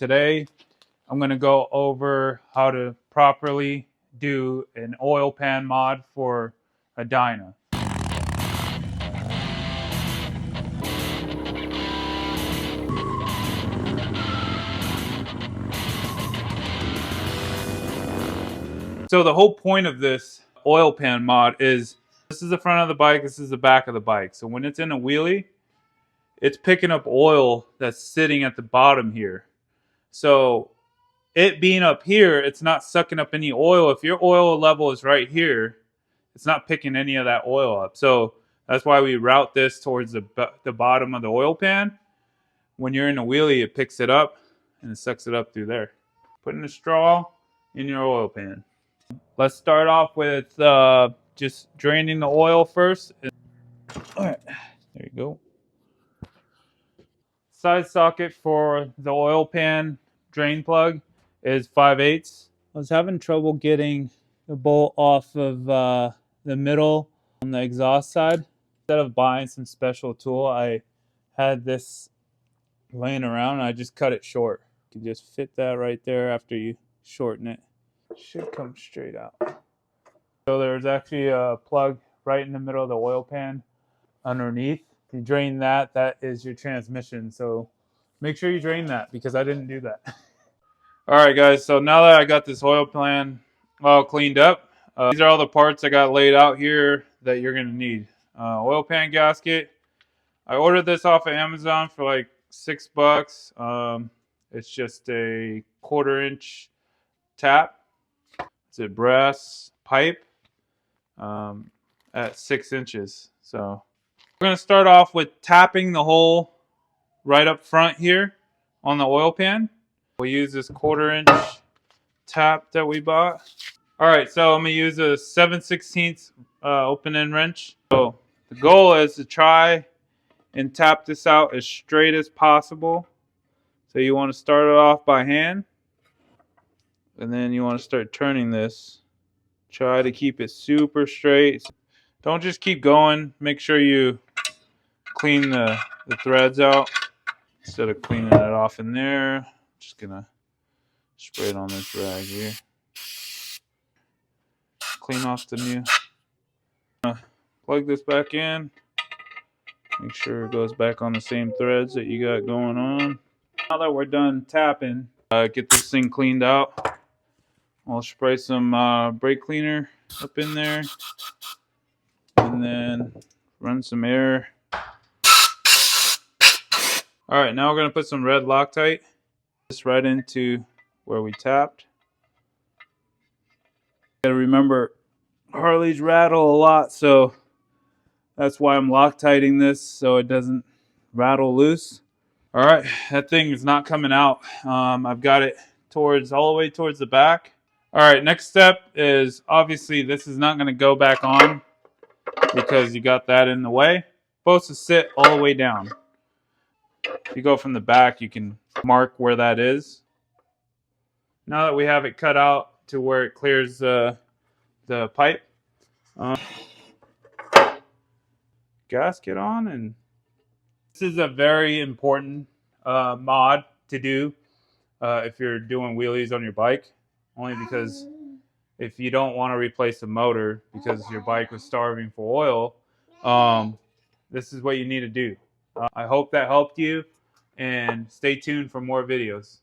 Today, I'm going to go over how to properly do an oil pan mod for a Dyna. So the whole point of this oil pan mod is this is the front of the bike, this is the back of the bike. So when it's in a wheelie, it's picking up oil that's sitting at the bottom here. So it being up here, it's not sucking up any oil. If your oil level is right here, it's not picking any of that oil up. So that's why we route this towards the bottom of the oil pan. When you're in a wheelie, it picks it up and it sucks it up through there. Putting a straw in your oil pan. Let's start off with just draining the oil first. All right, there you go. Side socket for the oil pan drain plug is 5/8. I was having trouble getting the bolt off of the middle on the exhaust side. Instead of buying some special tool, I had this laying around and I just cut it short. You can just fit that right there after you shorten it. Should come straight out. So there's actually a plug right in the middle of the oil pan underneath. If you drain that, that is your transmission. So make sure you drain that because I didn't do that. All right, guys. So now that I got this oil pan all cleaned up, these are all the parts I got laid out here that you're going to need. Oil pan gasket. I ordered this off of Amazon for like $6. It's just a 1/4-inch tap. It's a brass pipe at 6 inches. So we're going to start off with tapping the hole right up front here on the oil pan. We use this 1/4-inch tap that we bought. All right, so I'm going to use a 7/16 open-end wrench. So the goal is to try and tap this out as straight as possible. So you want to start it off by hand. And then you want to start turning this. Try to keep it super straight. Don't just keep going. Make sure you clean the threads out. Instead of cleaning it off in there, just going to spray it on this rag here. Clean off the new. Plug this back in. Make sure it goes back on the same threads that you got going on. Now that we're done tapping, get this thing cleaned out. I'll spray some brake cleaner up in there. And then run some air. Alright, now we're going to put some red Loctite. Just right into where we tapped. Gotta remember, Harleys rattle a lot, so that's why I'm Loctiting this so it doesn't rattle loose. Alright, that thing is not coming out. I've got it all the way towards the back. Alright, next step is obviously this is not going to go back on because you got that in the way. It's supposed to sit all the way down. If you go from the back, you can mark where that is. Now that we have it cut out to where it clears the pipe, gasket on, and this is a very important mod to do if you're doing wheelies on your bike. Only because if you don't want to replace the motor because your bike was starving for oil, this is what you need to do. I hope that helped you, and stay tuned for more videos.